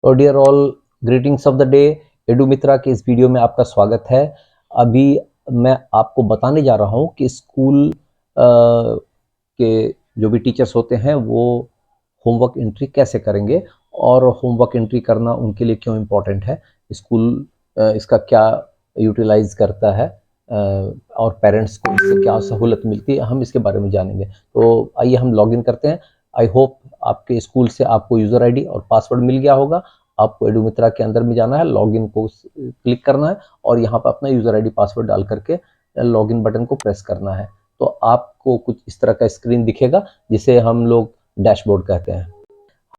तो dear all, greetings of the day. Edu Mitra के इस वीडियो में आपका स्वागत है। अभी मैं आपको बताने जा रहा हूँ कि स्कूल के जो भी टीचर्स होते हैं वो होमवर्क एंट्री कैसे करेंगे और होमवर्क एंट्री करना उनके लिए क्यों इम्पोर्टेंट है, स्कूल इसका क्या यूटिलाइज करता है और पेरेंट्स को इससे क्या सहूलत मिलती है, हम इसके बारे में जानेंगे। तो आइए हम लॉगिन करते हैं। आई होप आपके स्कूल से आपको यूज़र आईडी और पासवर्ड मिल गया होगा। आपको एडू मित्रा के अंदर में जाना है, लॉगिन को क्लिक करना है और यहाँ पर अपना यूज़र आईडी पासवर्ड डाल करके लॉगिन बटन को प्रेस करना है। तो आपको कुछ इस तरह का स्क्रीन दिखेगा जिसे हम लोग डैशबोर्ड कहते हैं।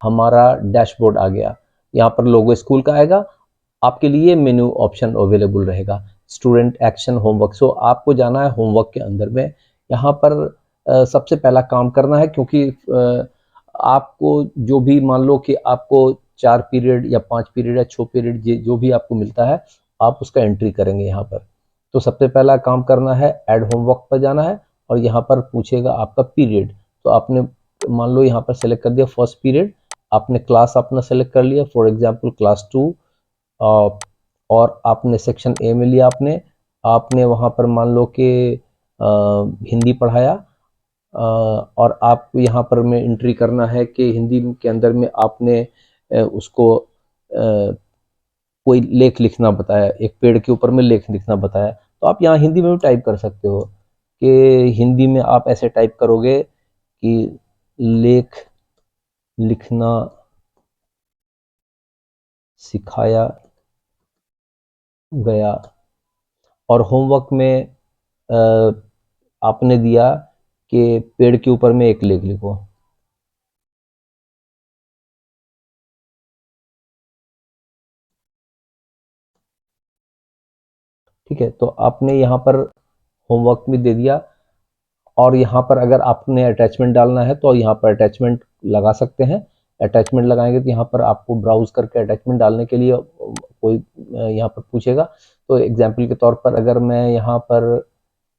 हमारा डैशबोर्ड आ गया, यहाँ पर लोगो स्कूल का आएगा। आपके लिए मेन्यू ऑप्शन अवेलेबल रहेगा, स्टूडेंट एक्शन होमवर्क। सो आपको जाना है होमवर्क के अंदर में। यहाँ पर सबसे पहला काम करना है, क्योंकि आपको जो भी मान लो कि आपको 4 पीरियड या 5 पीरियड या 6 पीरियड जो भी आपको मिलता है, आप उसका एंट्री करेंगे यहाँ पर। तो सबसे पहला काम करना है, ऐड होमवर्क पर जाना है और यहाँ पर पूछेगा आपका पीरियड। तो आपने मान लो यहाँ पर सेलेक्ट कर दिया फर्स्ट पीरियड, आपने क्लास अपना सेलेक्ट कर लिया, फॉर एग्जांपल क्लास 2, और आपने सेक्शन ए में लिया। आपने वहाँ पर मान लो कि हिंदी पढ़ाया, और आप यहाँ पर में एंट्री करना है कि हिंदी के अंदर में आपने उसको कोई लेख लिखना बताया, एक पेड़ के ऊपर में लेख लिखना बताया। तो आप यहाँ हिंदी में भी टाइप कर सकते हो कि हिंदी में आप ऐसे टाइप करोगे कि लेख लिखना सिखाया गया, और होमवर्क में आपने दिया कि पेड़ के ऊपर में एक लेख लिखो। ठीक है, तो आपने यहाँ पर होमवर्क में दे दिया, और यहाँ पर अगर आपने अटैचमेंट डालना है तो यहाँ पर अटैचमेंट लगा सकते हैं। अटैचमेंट लगाएंगे तो यहाँ पर आपको ब्राउज करके अटैचमेंट डालने के लिए कोई यहाँ पर पूछेगा। तो एग्जाम्पल के तौर पर अगर मैं यहाँ पर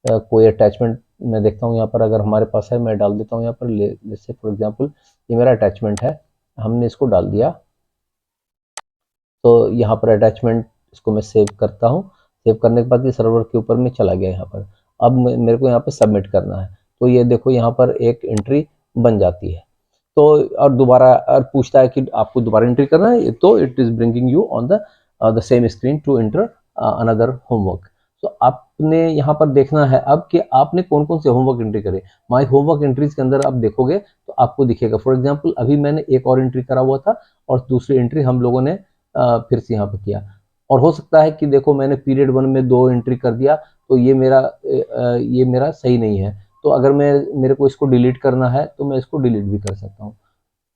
कोई अटैचमेंट मैं देखता हूँ, यहाँ पर अगर हमारे पास है, मैं डाल देता हूँ यहाँ पर। जैसे फॉर एग्जांपल ये मेरा अटैचमेंट है, हमने इसको डाल दिया। तो यहाँ पर अटैचमेंट, इसको मैं सेव करता हूँ। सेव करने के बाद ये सर्वर के ऊपर में चला गया यहाँ पर। अब मेरे को यहाँ पर सबमिट करना है। तो ये देखो यहाँ पर एक एंट्री बन जाती है। तो और दोबारा और पूछता है कि आपको दोबारा एंट्री करना है, तो it is bringing you on the same screen to enter another homework. तो आपने यहाँ पर देखना है अब कि आपने कौन कौन से होमवर्क एंट्री करे। माय होमवर्क एंट्रीज के अंदर आप देखोगे तो आपको दिखेगा। फॉर एग्जांपल अभी मैंने एक और एंट्री करा हुआ था और दूसरी एंट्री हम लोगों ने फिर से यहाँ पर किया। और हो सकता है कि देखो मैंने पीरियड 1 में 2 एंट्री कर दिया, तो ये मेरा सही नहीं है। तो अगर मेरे को इसको डिलीट करना है तो मैं इसको डिलीट भी कर सकता हूँ।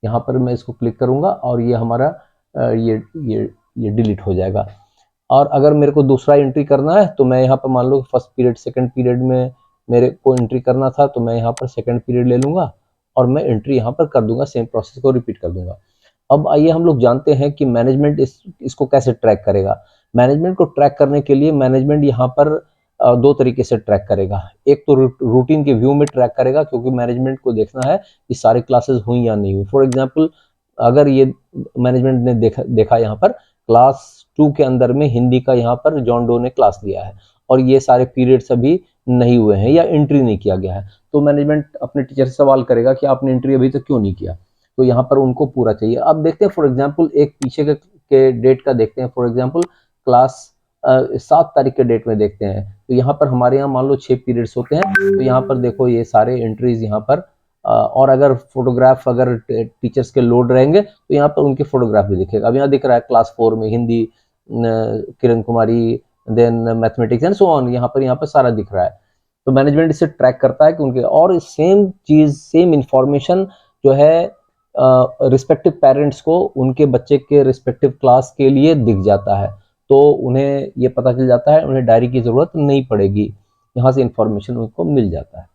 यहाँ पर मैं इसको क्लिक करूँगा और ये हमारा ये डिलीट हो जाएगा। और अगर मेरे को दूसरा एंट्री करना है तो मैं यहाँ पर मान लो फर्स्ट पीरियड सेकंड पीरियड में मेरे को एंट्री करना था, तो मैं यहाँ पर सेकंड पीरियड ले लूँगा और मैं एंट्री यहाँ पर कर दूंगा, सेम प्रोसेस को रिपीट कर दूंगा। अब आइए हम लोग जानते हैं कि मैनेजमेंट इसको कैसे ट्रैक करेगा। मैनेजमेंट को ट्रैक करने के लिए मैनेजमेंट यहाँ पर 2 तरीके से ट्रैक करेगा। एक तो रूटीन के व्यू में ट्रैक करेगा, क्योंकि मैनेजमेंट को देखना है कि सारे क्लासेस हुई या नहीं हुई। फॉर एग्जाम्पल अगर ये मैनेजमेंट ने देखा यहाँ पर क्लास 2 के अंदर में हिंदी का यहाँ पर जॉन डो ने क्लास लिया है और ये सारे पीरियड्स अभी नहीं हुए हैं या एंट्री नहीं किया गया है, तो मैनेजमेंट अपने टीचर से सवाल करेगा कि आपने एंट्री अभी तक क्यों नहीं किया। तो यहाँ पर उनको पूरा चाहिए। अब देखते हैं फॉर एग्जाम्पल एक पीछे के डेट का देखते हैं। फॉर एग्जाम्पल क्लास 7 तारीख के डेट में देखते हैं। तो यहाँ पर हमारे यहाँ मान लो 6 पीरियड्स होते हैं, तो यहाँ पर देखो ये सारे एंट्रीज यहाँ पर, और अगर फोटोग्राफ अगर टीचर्स के लोड रहेंगे तो यहाँ पर उनके फोटोग्राफ भी दिखेगा। अब यहाँ दिख रहा है क्लास 4 में Hindi Kiran Kumari, then mathematics and so on, यहाँ पर सारा दिख रहा है। तो मैनेजमेंट इसे ट्रैक करता है कि उनके, और सेम चीज सेम इंफॉर्मेशन जो है रिस्पेक्टिव पेरेंट्स को उनके बच्चे के रिस्पेक्टिव क्लास के लिए दिख जाता है। तो उन्हें ये पता चल जाता है, उन्हें डायरी की ज़रूरत नहीं पड़ेगी, यहाँ से इंफॉर्मेशन उनको मिल जाता है।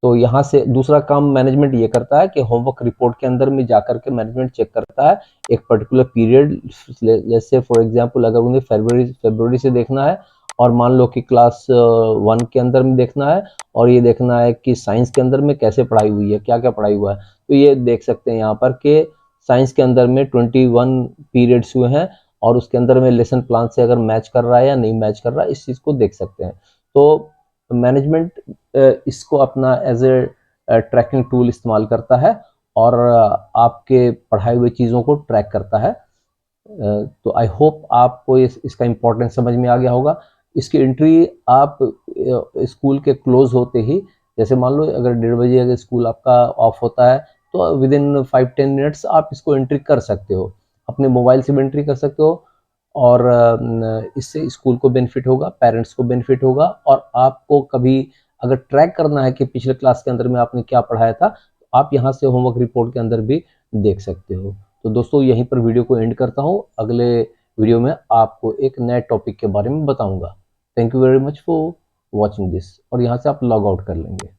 तो यहाँ से दूसरा काम मैनेजमेंट ये करता है कि होमवर्क रिपोर्ट के अंदर में जाकर के मैनेजमेंट चेक करता है एक पर्टिकुलर पीरियड। जैसे फॉर एग्जांपल अगर उन्हें फरवरी से देखना है और मान लो कि क्लास 1 के अंदर में देखना है, और ये देखना है कि साइंस के अंदर में कैसे पढ़ाई हुई है, क्या क्या पढ़ाई हुआ है, तो ये देख सकते हैं यहाँ पर कि साइंस के अंदर में 21 पीरियड्स हुए हैं और उसके अंदर में लेसन प्लान से अगर मैच कर रहा है या नहीं मैच कर रहा है, इस चीज़ को देख सकते हैं। तो मैनेजमेंट इसको अपना एज ए ट्रैकिंग टूल इस्तेमाल करता है और आपके पढ़ाई हुए चीज़ों को ट्रैक करता है। तो आई होप आपको इसका इम्पोर्टेंस समझ में आ गया होगा। इसकी एंट्री आप स्कूल के क्लोज होते ही, जैसे मान लो अगर 1:30 बजे अगर स्कूल आपका ऑफ होता है, तो विद इन 5-10 मिनट्स आप इसको एंट्री कर सकते हो। अपने मोबाइल से भी एंट्री कर सकते हो और इससे स्कूल को बेनिफिट होगा, पेरेंट्स को बेनिफिट होगा और आपको कभी अगर ट्रैक करना है कि पिछले क्लास के अंदर में आपने क्या पढ़ाया था, तो आप यहाँ से होमवर्क रिपोर्ट के अंदर भी देख सकते हो। तो दोस्तों यहीं पर वीडियो को एंड करता हूँ। अगले वीडियो में आपको एक नए टॉपिक के बारे में बताऊंगा। Thank you very much for watching this और यहाँ से आप लॉग आउट कर लेंगे।